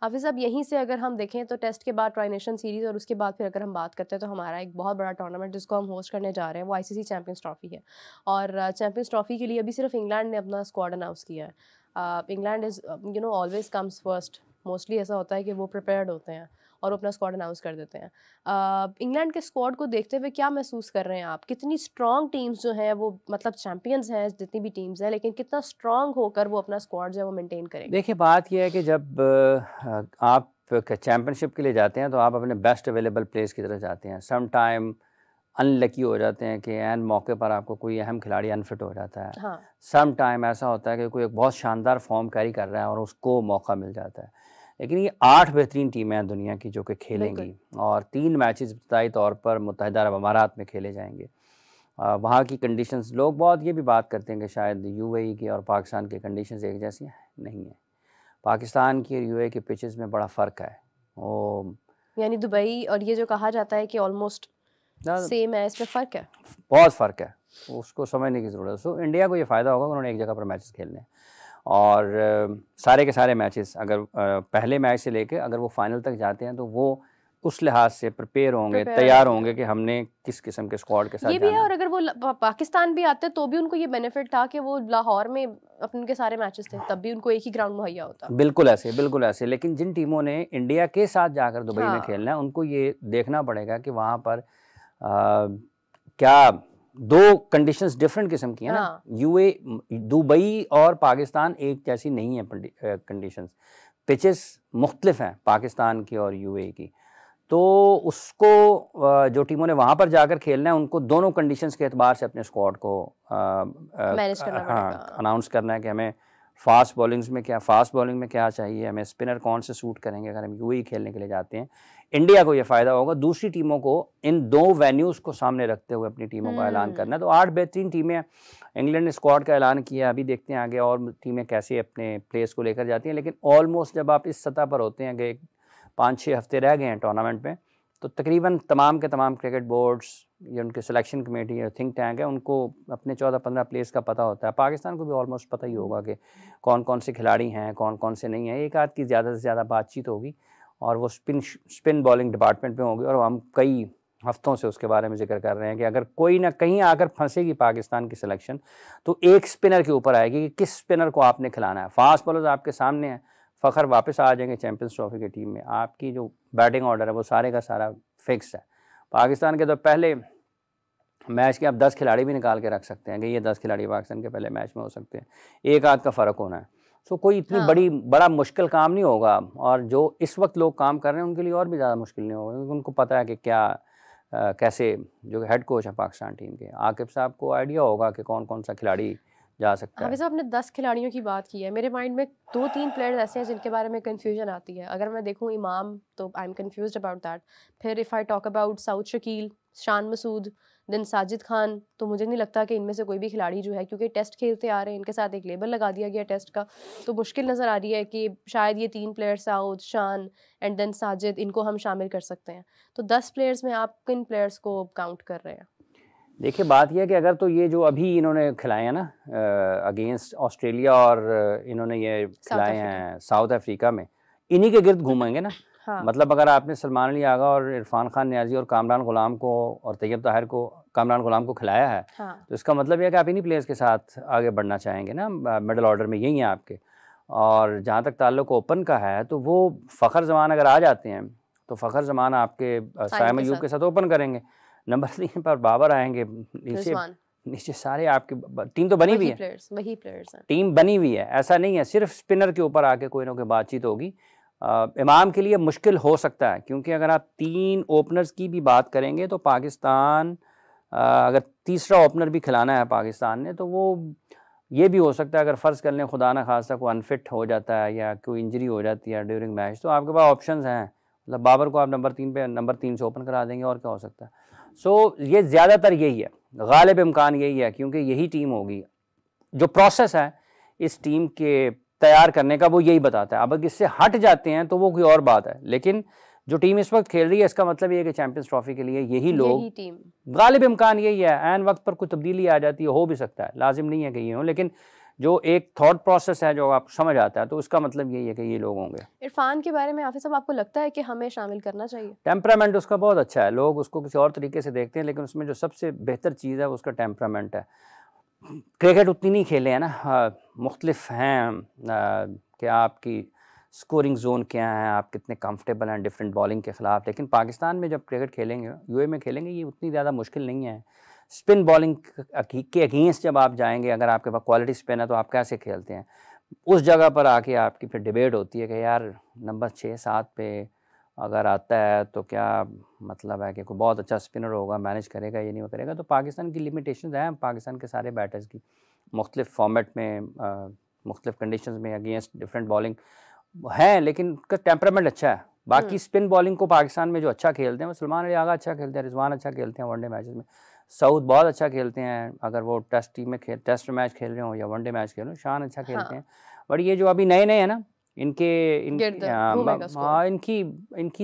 हाफिज़ साहब, यहीं से अगर हम देखें तो टेस्ट के बाद ट्राई नेशन सीरीज़ और उसके बाद फिर अगर हम बात करते हैं तो हमारा एक बहुत बड़ा टूर्नामेंट जिसको हम होस्ट करने जा रहे हैं वो आईसीसी चैंपियंस ट्रॉफी है। और चैंपियंस ट्रॉफी के लिए अभी सिर्फ इंग्लैंड ने अपना स्क्वाड अनाउंस किया है। England is always comes first. Mostly ऐसा होता है कि वो प्रिपेयर्ड होते हैं और वो अपना स्क्वाड अनाउंस कर देते हैं। इंग्लैंड के स्क्वाड को देखते हुए क्या महसूस कर रहे हैं आप? कितनी स्ट्रॉन्ग टीम्स जो हैं वो, मतलब चैंपियंस हैं जितनी भी टीम्स हैं, लेकिन कितना स्ट्रॉन्ग होकर वो अपना स्क्वाड जो है वो मेंटेन करेंगे? देखिए, बात यह है कि जब आप चैंपियनशिप के लिए जाते हैं तो आप अपने बेस्ट अवेलेबल प्लेयर्स की तरफ जाते हैं। सम टाइम अनलकी हो जाते हैं कि ऐन मौके पर आपको कोई अहम खिलाड़ी अनफिट हो जाता है। हाँ। सम टाइम ऐसा होता है कि कोई एक बहुत शानदार फॉर्म कैरी कर रहा है और उसको मौका मिल जाता है। लेकिन ये 8 बेहतरीन टीमें हैं दुनिया की जो कि बिल्कुल। खेलेंगी, और 3 मैचेस इब्तिदाई तौर पर मुत्तहिदा अरब अमारात में खेले जाएंगे। वहाँ की कंडीशंस, लोग बहुत ये भी बात करते हैं कि शायद यूएई की और पाकिस्तान की कंडीशंस एक जैसी हैं, नहीं है। पाकिस्तान की और यूएई के पिचेस में बड़ा फ़र्क है। वो यानी दुबई और ये जो कहा जाता है कि ऑलमोस्ट ज़्यादा सेम है, इसमें फ़र्क है? बहुत फ़र्क है, उसको समझने की ज़रूरत है। सो इंडिया को ये फ़ायदा होगा कि उन्होंने एक जगह पर मैचेस खेलने हैं, और सारे के सारे मैचेस अगर पहले मैच से लेके अगर वो फाइनल तक जाते हैं तो वो उस लिहाज से प्रिपेयर होंगे, प्रिपेयर तैयार होंगे। होंगे कि हमने किस किस्म के स्क्वाड के साथ ये भी है, जाना है। और अगर वो पाकिस्तान भी आते तो भी उनको ये बेनिफिट था कि वो लाहौर में अपन के सारे मैचेस थे, तब भी उनको एक ही ग्राउंड मुहैया होता। बिल्कुल ऐसे, बिल्कुल ऐसे। लेकिन जिन टीमों ने इंडिया के साथ जाकर दुबई में हाँ। खेलना है, उनको ये देखना पड़ेगा कि वहाँ पर क्या 2 कंडीशंस डिफरेंट किस्म की हैं ना। हाँ। दुबई और पाकिस्तान एक जैसी नहीं है कंडीशंस। पिचेस मुख्तलिफ हैं पाकिस्तान की और यूएई की। तो उसको जो टीमों ने वहाँ पर जाकर खेलना है, उनको दोनों कंडीशंस के एतबार से अपने स्क्वाड को मैनेज करना हाँ, पड़ेगा। अनाउंस करना है कि हमें फास्ट बॉलिंग में क्या चाहिए, हमें स्पिनर कौन से सूट करेंगे अगर हम यूएई खेलने के लिए जाते हैं। इंडिया को ये फ़ायदा होगा, दूसरी टीमों को इन 2 वेन्यूज़ को सामने रखते हुए अपनी टीमों का ऐलान करना है। तो 8 बेहतरीन टीमें, इंग्लैंड ने स्क्वाड का ऐलान किया, अभी देखते हैं आगे और टीमें कैसे अपने प्लेयर्स को लेकर जाती हैं। लेकिन ऑलमोस्ट जब आप इस सतह पर होते हैं कि 5-6 हफ्ते रह गए हैं टूर्नामेंट में, तो तकरीबन तमाम के तमाम क्रिकेट बोर्ड्स या उनके सिलेक्शन कमेटी या थिंक टैंक है, उनको अपने 14-15 प्लेयर्स का पता होता है। पाकिस्तान को भी ऑलमोस्ट पता ही होगा कि कौन कौन से खिलाड़ी हैं, कौन कौन से नहीं हैं। एक आध की ज़्यादा से ज़्यादा बातचीत होगी और वो स्पिन बॉलिंग डिपार्टमेंट में होगी, और हम कई हफ्तों से उसके बारे में जिक्र कर रहे हैं कि अगर कोई ना कहीं आकर फंसेगी पाकिस्तान की सिलेक्शन, तो एक स्पिनर के ऊपर आएगी कि किस स्पिनर को आपने खिलाना है। फास्ट बॉलर्स आपके सामने हैं, फ़खर वापस आ जाएंगे चैंपियंस ट्रॉफी की टीम में, आपकी जो बैटिंग ऑर्डर है वो सारे का सारा फिक्स है। पाकिस्तान के तो पहले मैच के आप 10 खिलाड़ी भी निकाल के रख सकते हैं कि ये 10 खिलाड़ी पाकिस्तान के पहले मैच में हो सकते हैं, एक आध का फ़र्क होना है। सो कोई इतनी हाँ। बड़ा मुश्किल काम नहीं होगा, और जो इस वक्त लोग काम कर रहे हैं उनके लिए और भी ज़्यादा मुश्किल नहीं होगा, क्योंकि उनको पता है कि क्या कैसे, जो हेड कोच है पाकिस्तान टीम के आकिब साहब को आइडिया होगा कि कौन कौन सा खिलाड़ी जा सकता है। हाफिज़ साहब, आपने 10 खिलाड़ियों की बात की है, मेरे माइंड में 2-3 प्लेयर्स ऐसे हैं जिनके बारे में कन्फ्यूजन आती है। अगर मैं देखूँ इमाम, तो I am confused about that. फिर if I talk about Saud Shakeel, Shan Masood, then Sajid Khan, तो मुझे नहीं लगता कि इनमें से कोई भी खिलाड़ी जो है, क्योंकि टेस्ट खेलते आ रहे हैं, इनके साथ एक लेबल लगा दिया गया टेस्ट का, तो मुश्किल नज़र आ रही है कि शायद ये 3 प्लेयर्स सऊद, शान एंड देन साजिद, इनको हम शामिल कर सकते हैं। तो 10 प्लेयर्स में आप किन प्लेयर्स को काउंट कर रहे हैं? देखिए, बात यह है कि अगर तो ये जो अभी इन्होंने खिलाए हैं ना अगेंस्ट ऑस्ट्रेलिया, और इन्होंने ये साउथ खिलाए अफ्रीका। हैं साउथ अफ्रीका में, इन्हीं के गिर्द घूमेंगे ना। हाँ। मतलब अगर आपने सलमान अली आगा और इरफान खान नियाजी और कामरान गुलाम को और तैयब ताहिर को, कामरान गुलाम को खिलाया है, हाँ। तो इसका मतलब यह है कि आप इन्हीं प्लेयर्स के साथ आगे बढ़ना चाहेंगे ना। मिडल ऑर्डर में यही है आपके। और जहाँ तक ताल्लुक ओपन का है, तो वो फ़खर जमान अगर आ जाते हैं तो फ़खर जमान आपके साइम साइम के अयूब साथ। के साथ ओपन करेंगे। नंबर 3 पर बाबर आएंगे। नीचे रिजवान। नीचे सारे आपकी टीम तो बनी हुई है, वही प्लेयर्स हैं। टीम बनी हुई है, ऐसा नहीं है सिर्फ स्पिनर के ऊपर आके कोई ना कोई बातचीत होगी। इमाम के लिए मुश्किल हो सकता है, क्योंकि अगर आप 3 ओपनर्स की भी बात करेंगे तो पाकिस्तान, अगर तीसरा ओपनर भी खिलाना है पाकिस्तान ने, तो वो ये भी हो सकता है अगर फ़र्ज़ कर लें खुदा न खास्ता कोई अनफिट हो जाता है या कोई इंजरी हो जाती है ड्यूरिंग मैच, तो आपके पास ऑप्शंस हैं। मतलब बाबर को आप नंबर 3 से ओपन करा देंगे, और क्या हो सकता है। सो ये ज़्यादातर यही है, गालिब इम्कान यही है, क्योंकि यही टीम होगी। जो प्रोसेस है इस टीम के तैयार करने का वो यही बताता है। अब अगर इससे हट जाते हैं तो वो कोई और बात है, लेकिन जो टीम इस वक्त खेल रही है, इसका मतलब ये है कि चैंपियंस ट्रॉफी के लिए यही लोग, यही टीम। गालिब इम्कान यही है। ऐन वक्त पर कोई तब्दीली आ जाती है, हो भी सकता है, लाजिम नहीं है कि ये हो, लेकिन जो एक थॉट प्रोसेस है जो आपको समझ आता है, तो उसका मतलब यही है कि ये लोग होंगे। इरफान के बारे में हाफिज साहब आपको लगता है कि हमें शामिल करना चाहिए? टेम्परामेंट उसका बहुत अच्छा है, लोग उसको किसी और तरीके से देखते हैं, लेकिन उसमें जो सबसे बेहतर चीज़ है वो उसका टेम्परामेंट है। क्रिकेट उतनी नहीं खेले हैं ना, मुख्तलिफ हैं कि आपकी स्कोरिंग जोन क्या है, आप कितने कंफर्टेबल हैं डिफरेंट बॉलिंग के ख़िलाफ़। लेकिन पाकिस्तान में जब क्रिकेट खेलेंगे, यूए में खेलेंगे, ये उतनी ज़्यादा मुश्किल नहीं है। स्पिन बॉलिंग के अगेंस्ट जब आप जाएंगे, अगर आपके पास क्वालिटी स्पिन है तो आप कैसे खेलते हैं, उस जगह पर आके आपकी फिर डिबेट होती है कि यार नंबर 6-7 पे अगर आता है तो क्या मतलब है कि कोई बहुत अच्छा स्पिनर होगा, मैनेज करेगा या नहीं करेगा। तो पाकिस्तान की लिमिटेशंस हैं, पाकिस्तान के सारे बैटर्स की मुख्तलिफ फॉर्मेट में, मुख्तलिफ कंडीशंस में अगेंस्ट डिफरेंट बॉलिंग हैं, लेकिन उसका टेम्परामेंट अच्छा है। बाकी स्पिन बॉलिंग को पाकिस्तान में जो अच्छा खेलते हैं वो सलमान अली आगा अच्छा खेलते हैं, रिजवान अच्छा खेलते हैं वनडे मैचेस में, सऊद बहुत अच्छा खेलते हैं अगर वो टेस्ट टीम में टेस्ट मैच खेल रहे हो या वनडे मैच खेल रहे हो, शान अच्छा खेलते हैं। बट ये जो अभी नए नए हैं ना, इनकी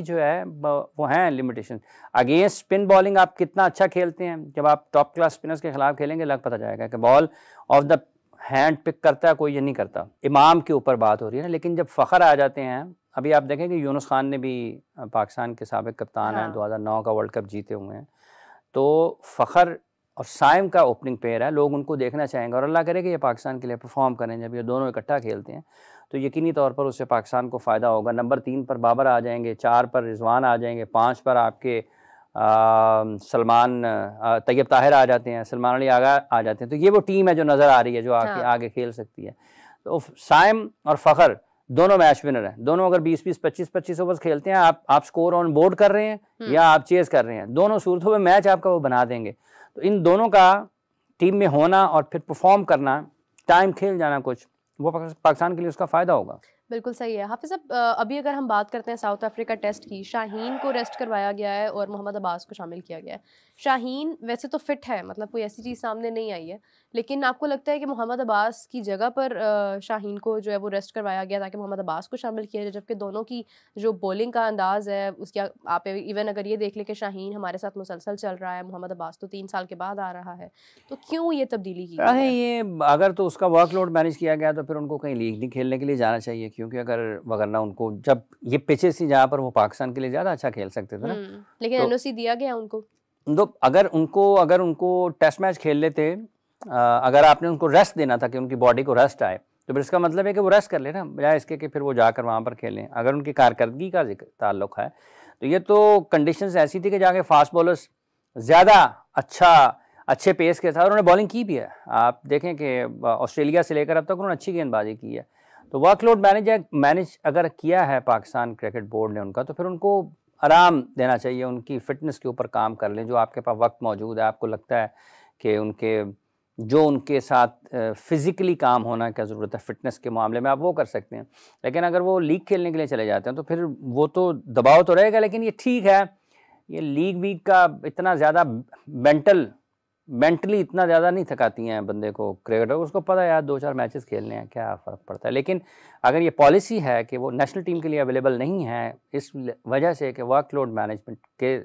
जो है वो हैं लिमिटेशन। अगेंस्ट स्पिन बॉलिंग आप कितना अच्छा खेलते हैं, जब आप टॉप क्लास स्पिनर्स के खिलाफ खेलेंगे लग पता जाएगा कि ball off the hand pick करता है कोई या नहीं करता। इमाम के ऊपर बात हो रही है ना, लेकिन जब फ़खर आ जाते हैं, अभी आप देखें कि यूनुस खान ने भी, पाकिस्तान के साबिक कप्तान हैं, 2009 का वर्ल्ड कप जीते हुए हैं, तो फ़खर और साइम का ओपनिंग पेयर है, लोग उनको देखना चाहेंगे और अल्लाह करे कि ये पाकिस्तान के लिए परफॉर्म करें। जब ये दोनों इकट्ठा खेलते हैं तो यकीनी तौर पर उससे पाकिस्तान को फ़ायदा होगा। नंबर 3 पर बाबर आ जाएंगे, 4 पर रिजवान आ जाएंगे, 5 पर आपके सलमान तैयब ताहिर आ जाते हैं, सलमान अली आगा आ जाते हैं। तो ये वो टीम है जो नज़र आ रही है, जो आगे खेल सकती है। तो साइम और फ़खर दोनों मैच विनर हैं। दोनों अगर 20-20, 25-25 ओवर्स खेलते हैं, आप स्कोर ऑन बोर्ड कर रहे हैं या आप चेस कर रहे हैं, दोनों सूरतों में मैच आपका वो बना देंगे। तो इन दोनों का टीम में होना और फिर परफॉर्म करना, टाइम खेल जाना कुछ, वो पाकिस्तान के लिए उसका फ़ायदा होगा। बिल्कुल सही है हाफिज साहब। अभी अगर हम बात करते हैं साउथ अफ्रीका टेस्ट की, शाहीन को रेस्ट करवाया गया है और मोहम्मद अब्बास को शामिल किया गया है। शाहीन वैसे तो फिट है, मतलब कोई ऐसी चीज़ सामने नहीं आई है, लेकिन आपको लगता है कि मोहम्मद अब्बास की जगह पर शाहीन को जो है वो रेस्ट करवाया गया ताकि मोहम्मद अब्बास को शामिल किया जाए, जबकि दोनों की जो बॉलिंग का अंदाज़ है उसकी आप इवन अगर ये देख लें कि शाहीन हमारे साथ मुसलसल चल रहा है, मोहम्मद अब्बास तो 3 साल के बाद आ रहा है, तो क्यों ये तब्दीली की गई है? ये अगर तो उसका वर्कलोड मैनेज किया गया तो फिर उनको कहीं लीग नहीं खेलने के लिए जाना चाहिए, क्योंकि वगरना उनको जब ये पिचेस थी जहाँ पर वो पाकिस्तान के लिए ज़्यादा अच्छा खेल सकते थे ना, लेकिन एनओसी दिया गया उनको। तो अगर उनको टेस्ट मैच खेल लेते, अगर आपने उनको रेस्ट देना था कि उनकी बॉडी को रेस्ट आए, तो फिर इसका मतलब है कि वो रेस्ट कर लेना, बजाय इसके कि फिर वो जाकर वहाँ पर खेलें। अगर उनकी कारकर्दगी का ताल्लुक है तो ये तो कंडीशंस ऐसी थी कि जाके फास्ट बॉलर्स ज़्यादा अच्छे पेस के साथ उन्होंने बॉलिंग की भी है। आप देखें कि ऑस्ट्रेलिया से लेकर अब तक उन्होंने अच्छी गेंदबाजी की है। तो वर्कलोड मैनेज अगर किया है पाकिस्तान क्रिकेट बोर्ड ने उनका, तो फिर उनको आराम देना चाहिए, उनकी फ़िटनेस के ऊपर काम कर लें। जो आपके पास वक्त मौजूद है, आपको लगता है कि उनके साथ फ़िज़िकली काम होना क्या ज़रूरत है फ़िटनेस के मामले में, आप वो कर सकते हैं। लेकिन अगर वो लीग खेलने के लिए चले जाते हैं तो फिर वो तो दबाव तो रहेगा, लेकिन ये ठीक है, ये लीग वीग का इतना ज़्यादा मेंटली इतना ज़्यादा नहीं थकाती हैं बंदे को। क्रिकेटर उसको पता है यार 2-4 मैचेस खेलने हैं, क्या फ़र्क पड़ता है। लेकिन अगर ये पॉलिसी है कि वो नेशनल टीम के लिए अवेलेबल नहीं है इस वजह से कि वर्कलोड मैनेजमेंट के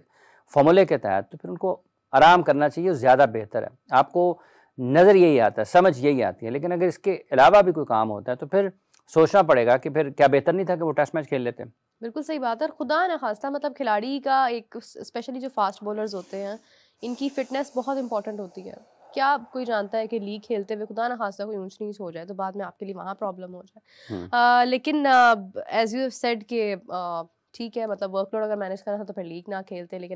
फॉर्मूले के तहत, तो फिर उनको आराम करना चाहिए, ज़्यादा बेहतर है। आपको नज़र यही आता है, समझ यही आती है, लेकिन अगर इसके अलावा भी कोई काम होता है तो फिर सोचना पड़ेगा कि फिर क्या बेहतर नहीं था कि वो टेस्ट मैच खेल लेते। बिल्कुल सही बात है। और खुदा न खास्ता मतलब खिलाड़ी का एक स्पेशली जो फास्ट बॉलर्स होते हैं, इनकी फिटनेस बहुत इंपॉर्टेंट होती है। क्या कोई जानता है कि लीग खेलते हुए खुदा न खास्ता कोई ऊंच नीच हो जाए तो बाद में आपके लिए वहाँ प्रॉब्लम हो जाए। लेकिन एज यू सेड कि ठीक है, मतलब वर्कलोड अगर मैनेज करना था तो फिर लीग ना खेलते, लेकिन